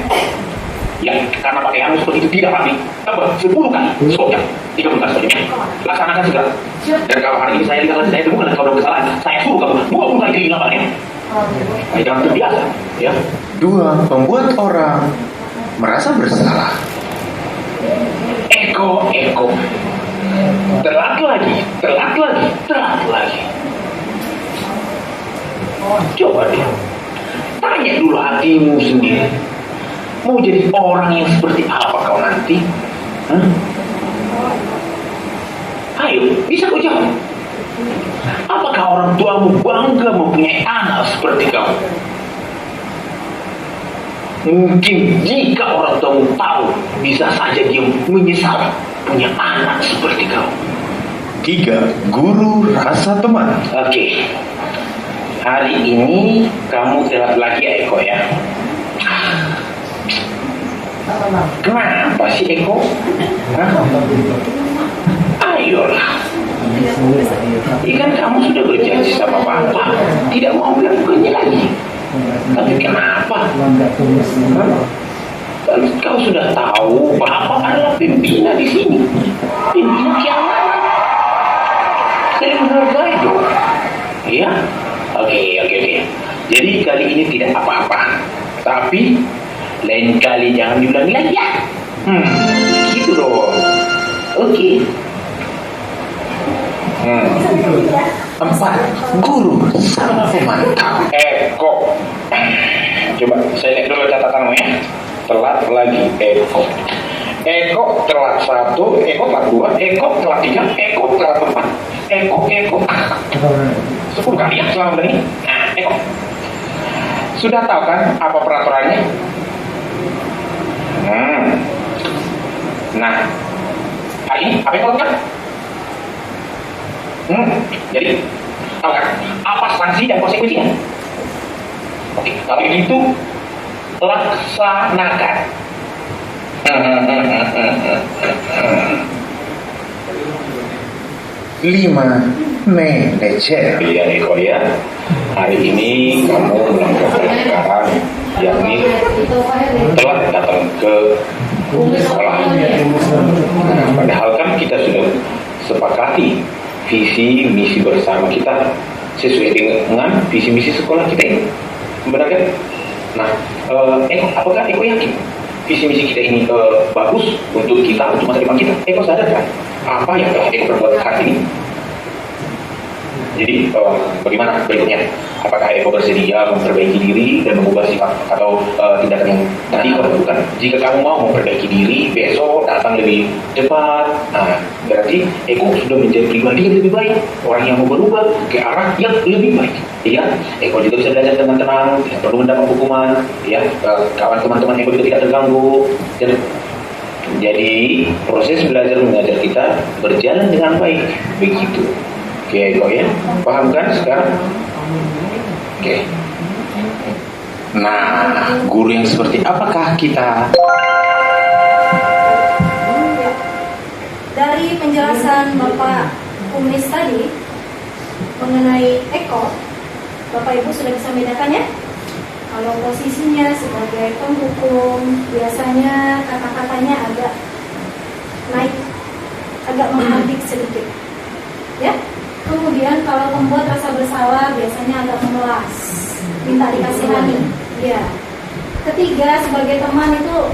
Ya, karena pakaian seperti itu tidak rapi. Tambah 10 kali skop jam. 30 kali skop jam. Laksanakan segera. Dan kalau hari ini saya lihat lagi, saya temukan kalau ada kesalahan, saya suruh kamu 20 kali di lapangan. Jangan terbiasa. Ya. 2. Membuat orang merasa bersalah. Eko. Telat lagi. Coba deh, tanya dulu hatimu sendiri. Mau jadi orang yang seperti apa kau nanti? Ayo, bisa kau jawab. Apakah orang tuamu bangga mempunyai anak seperti kamu? Mungkin jika orang tuamu tahu, bisa saja dia menyesal punya anak seperti kamu. 3. Guru rasa teman. Oke. Hari ini kamu telat lagi ya Eko ya. Kenapa sih Eko? Ayolah, Ikan kamu sudah berjanji sama Bapak tidak mau melakukannya lagi. Tapi kenapa? Kan kau sudah tahu Bapak adalah pimpinan di sini. Pimpinan yang mana? Saya menghargai dong. Iya? Oke. Jadi kali ini tidak apa-apa. Tapi lain kali jangan diulangi lagi ya. Gitu dong. Oke. 4. Guru sama pemantau. Eko. Coba saya lihat dulu catatanmu ya. Telat lagi Eko. Eko telat 1, Eko telat 2, Eko telat 3, Eko telat 4. Eko. 10 kali ya selama ini. Nah, Eko. Sudah tahu kan apa peraturannya? Nah, hari ini apa yang kau lakukan? Jadi, tahu kan apa sanksi dan konsekuensinya? Oke, kalau itu laksanakan. 5. Manajer. Iya Eko ya. Hari ini kamu melanggar pelanggaran, yakni telah datang ke sekolah. Padahal kan kita sudah sepakati visi misi bersama kita sesuai dengan visi misi sekolah kita ini. Benar kan? Nah, Eko, apakah Eko yakin visi misi kita ini bagus untuk kita, untuk masa depan kita? Eko sadar kan apa yang telah Eko perbuat hari ini? Jadi bagaimana berikutnya? Apakah Eko bersedia memperbaiki diri dan mengubah sikap atau tindakan yang tadi kau lakukan? Jika kamu mau memperbaiki diri, besok datang lebih cepat. Nah, berarti Eko sudah menjadi pribadi yang lebih baik, orang yang mau berubah ke arah yang lebih baik. Ya, Eko juga bisa belajar dengan tenang, tidak perlu mendapat hukuman. Ya, kawan teman-teman Eko juga tidak terganggu. Jadi proses belajar mengajar kita berjalan dengan baik, begitu. Oke, Eko ya, paham kan sekarang? Oke. Nah, guru yang seperti apakah kita? Dari penjelasan Bapak Kumis tadi mengenai Eko, Bapak Ibu sudah bisa membedakannya? Kalau posisinya sebagai penghukum, biasanya kata-katanya agak naik, agak menghardik sedikit, ya. Kemudian kalau membuat rasa bersalah biasanya agak memelas, minta dikasihani. Ya. Ketiga, sebagai teman itu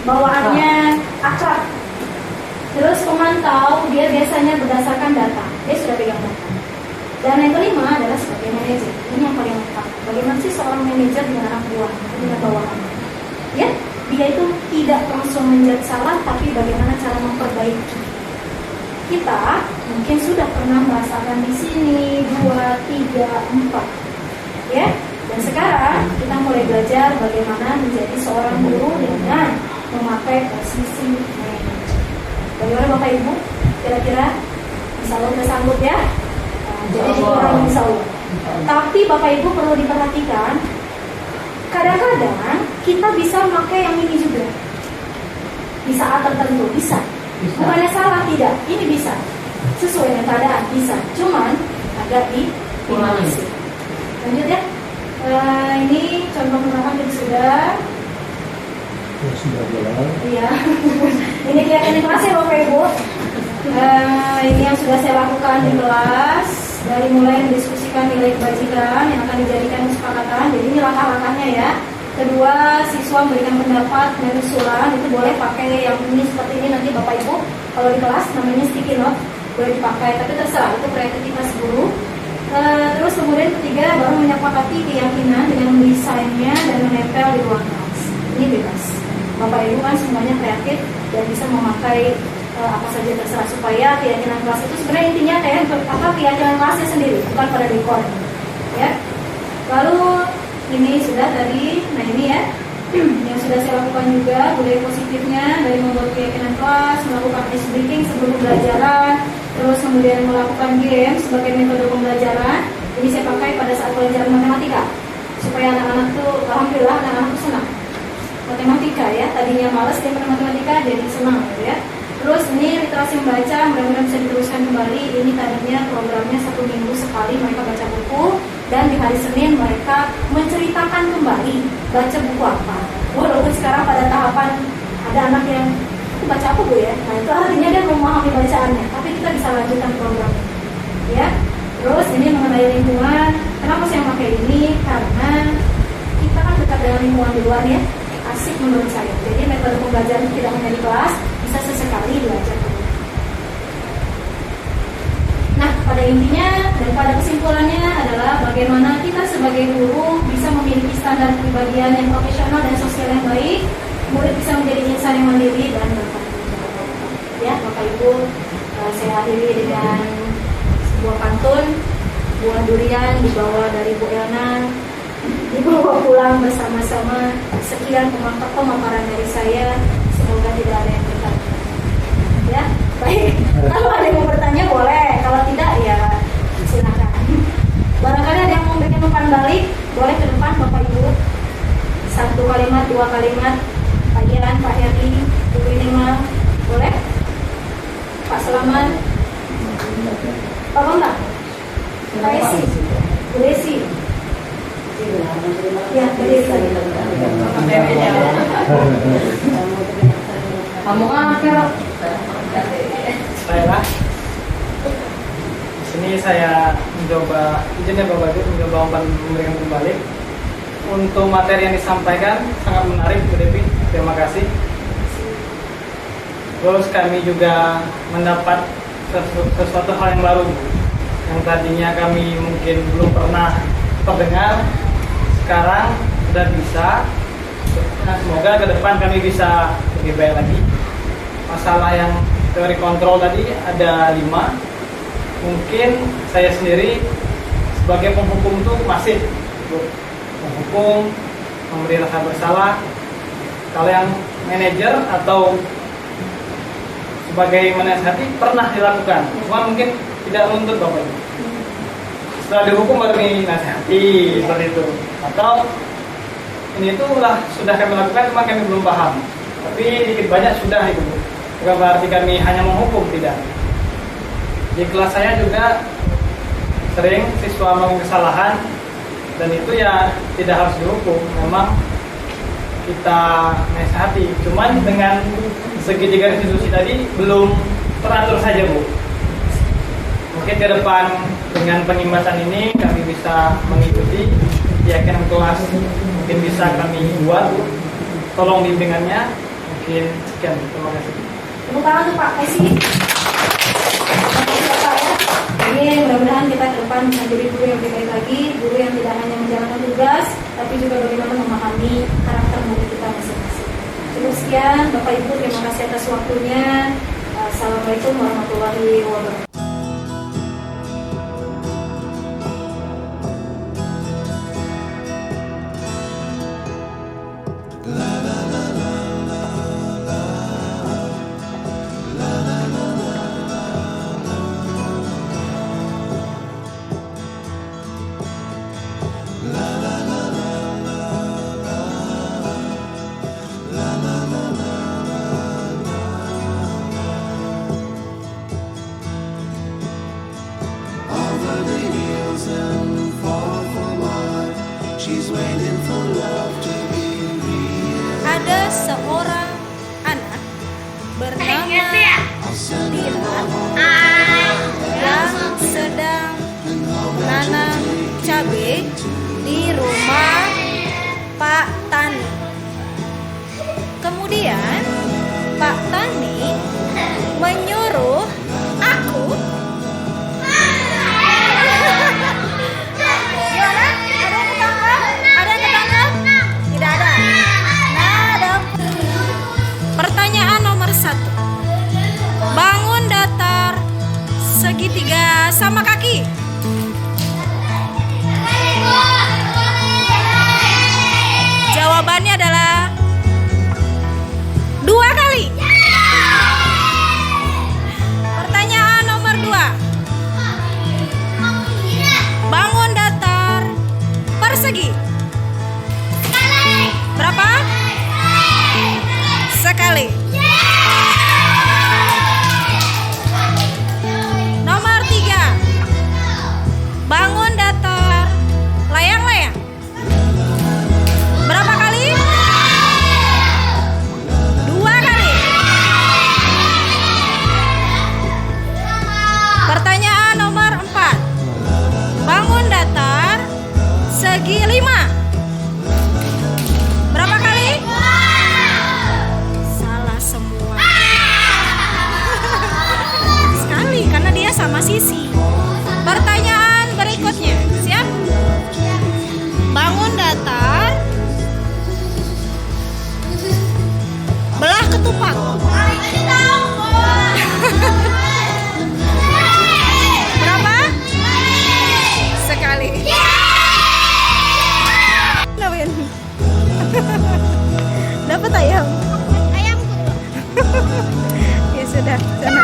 bawaannya akrab. Terus pemantau, dia biasanya berdasarkan data. Dia sudah pegang data. Dan yang kelima adalah sebagai manajer. Ini yang paling lengkap. Bagaimana sih seorang manajer dengan anak buah, dengan bawahan? Ya, dia itu tidak langsung menjudge salah, tapi bagaimana cara memperbaiki. Kita mungkin sudah pernah merasakan di sini 2, 3, 4, ya. Dan sekarang kita mulai belajar bagaimana menjadi seorang guru dengan memakai posisi manajer. Bagaimana Bapak Ibu? Kira-kira insya Allah sudah sanggup ya? Nah, jadi orang insya Allah. Tapi Bapak Ibu perlu diperhatikan, kadang-kadang kita bisa memakai yang ini juga di saat tertentu, bisa. Bukannya salah, tidak. Ini bisa. Sesuai dengan keadaan, bisa. Cuman agak diminimalisir. Lanjut ya. Ini contoh penerapan yang sudah. Iya. Ini keyakinan kelasnya Bapak Ibu. Ini yang sudah saya lakukan di kelas. Dari mulai mendiskusikan nilai kebajikan yang akan dijadikan kesepakatan. Jadi ini langkah-langkahnya ya. Kedua, siswa memberikan pendapat dan usulan, itu boleh pakai yang ini seperti ini nanti Bapak Ibu. Kalau di kelas namanya sticky note, boleh dipakai, tapi terserah, itu kreativitas guru. Terus kemudian ketiga, baru menyepakati keyakinan dengan mendesainnya dan menempel di ruang kelas. Ini bebas. Bapak Ibu kan semuanya kreatif dan bisa memakai apa saja terserah, supaya keyakinan kelas itu sebenarnya intinya kayak keyakinan kelasnya sendiri, bukan pada dekor. Ya. Lalu ini sudah tadi, nah ini ya yang sudah saya lakukan juga budaya positifnya dari membuat keyakinan kelas, melakukan ice breaking sebelum pembelajaran, terus kemudian melakukan game sebagai metode pembelajaran. Ini saya pakai pada saat pelajaran matematika supaya anak-anak tuh, alhamdulillah anak-anak tuh senang matematika ya. Tadinya malas dia pada matematika jadi senang gitu ya. Terus ini literasi membaca, mudah-mudahan bisa diteruskan kembali. Ini tadinya programnya 1 minggu sekali mereka baca buku, dan di hari Senin mereka menceritakan kembali baca buku apa. Walaupun sekarang pada tahapan ada anak yang baca apa Bu ya? Nah itu artinya dia memahami bacaannya, tapi kita bisa lanjutkan programnya. Ya. Terus ini mengenai lingkungan. Kenapa saya pakai ini? Karena kita kan dekat dengan lingkungan di luar ya. Asik menurut saya. Jadi metode pembelajaran tidak hanya di kelas, bisa sesekali belajar. Nah, pada intinya dan pada kesimpulannya adalah bagaimana kita sebagai guru bisa memiliki standar kepribadian yang profesional dan sosial yang baik, murid bisa menjadi insan yang mandiri dan bertanggung jawab. Ya, Bapak Ibu, saya akhiri dengan sebuah pantun. Buah durian dibawa dari Bu Elna, dibawa pulang bersama-sama. Sekian pemaparan dari saya. Semoga tidak ada yang bertanya. Ya, baik. Kalau ada yang mau bertanya boleh. Kalau tidak ya silakan. Barangkali ada yang mau memberikan umpan balik, boleh ke depan Bapak Ibu. 1 kalimat, 2 kalimat. Pak Ian, Pak Heri, Bu Minimal, boleh? Pak Selamat, Pak Bambang, Pak Esi, Bu Desi. Ya, Bu Desi. Kamu akhir. Saya lah. Di sini saya mencoba, izin ya Bapak Ibu, mencoba memberikan kembali. Untuk materi yang disampaikan sangat menarik Bu Devi, terima kasih. Terus kami juga mendapat sesuatu hal yang baru yang tadinya kami mungkin belum pernah terdengar, sekarang sudah bisa. Nah, semoga ke depan kami bisa lebih baik lagi. Masalah yang teori kontrol tadi ada 5. Mungkin saya sendiri sebagai penghukum itu masih menghukum, memberi rasa bersalah. Kalau yang manajer atau sebagai menasihati pernah dilakukan, cuma mungkin tidak menuntut Bapak Ibu. Setelah dihukum baru dinasihati seperti itu. Atau ini itu sudah kami lakukan, cuma kami belum paham. Tapi dikit banyak sudah itu. Bukan berarti kami hanya menghukum, tidak. Di kelas saya juga sering siswa melakukan kesalahan, dan itu ya tidak harus dihukum. Memang kita menasihati. Cuman dengan segitiga institusi tadi belum teratur saja Bu. Mungkin ke depan dengan pengimbasan ini kami bisa mengikuti keyakinan kelas, mungkin bisa kami buat. Tolong bimbingannya. Mungkin sekian. Terima kasih. Tepuk tangan untuk Pak Esi. Ini mudah-mudahan kita ke depan bisa jadi guru yang lebih baik lagi, guru yang tidak hanya menjalankan tugas, tapi juga bagaimana memahami karakter murid kita masing-masing. Cukup sekian, Bapak Ibu, terima kasih atas waktunya. Assalamualaikum warahmatullahi wabarakatuh. Ada seorang anak bernama Dira yang sedang menanam cabai di rumah Pak Tani. Kemudian Pak Tani menyuruh aku Pertanyaan nomor 1. Bangun datar segitiga sama kaki. Jawabannya adalah 2 kali. Pertanyaan nomor 2. Bangun datar persegi. Berapa? Sekali. ketupat. Berapa? Sekali. Nawin. Dapat ayam. Ya sudah, sana.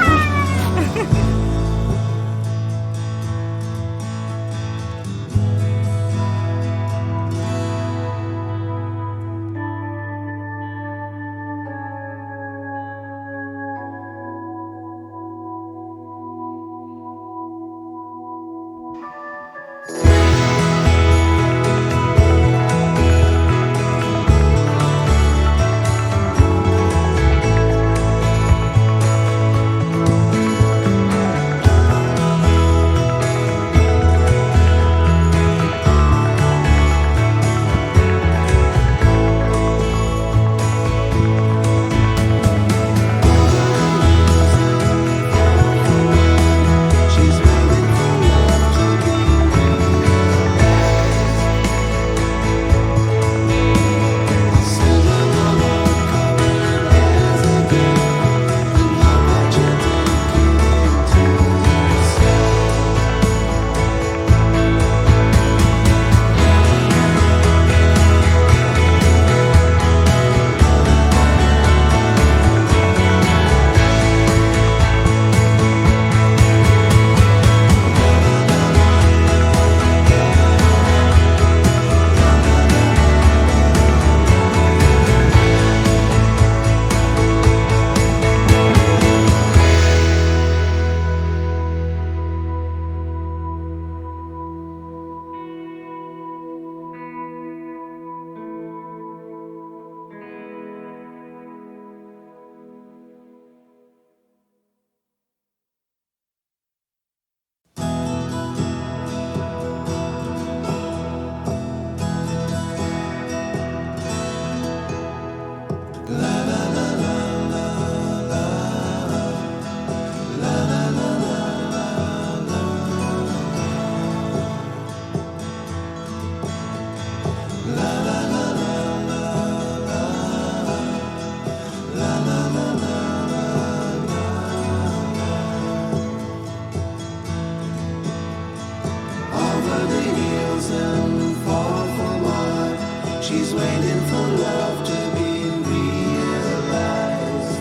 She's waiting for love to be realized.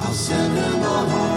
I'll send her my heart.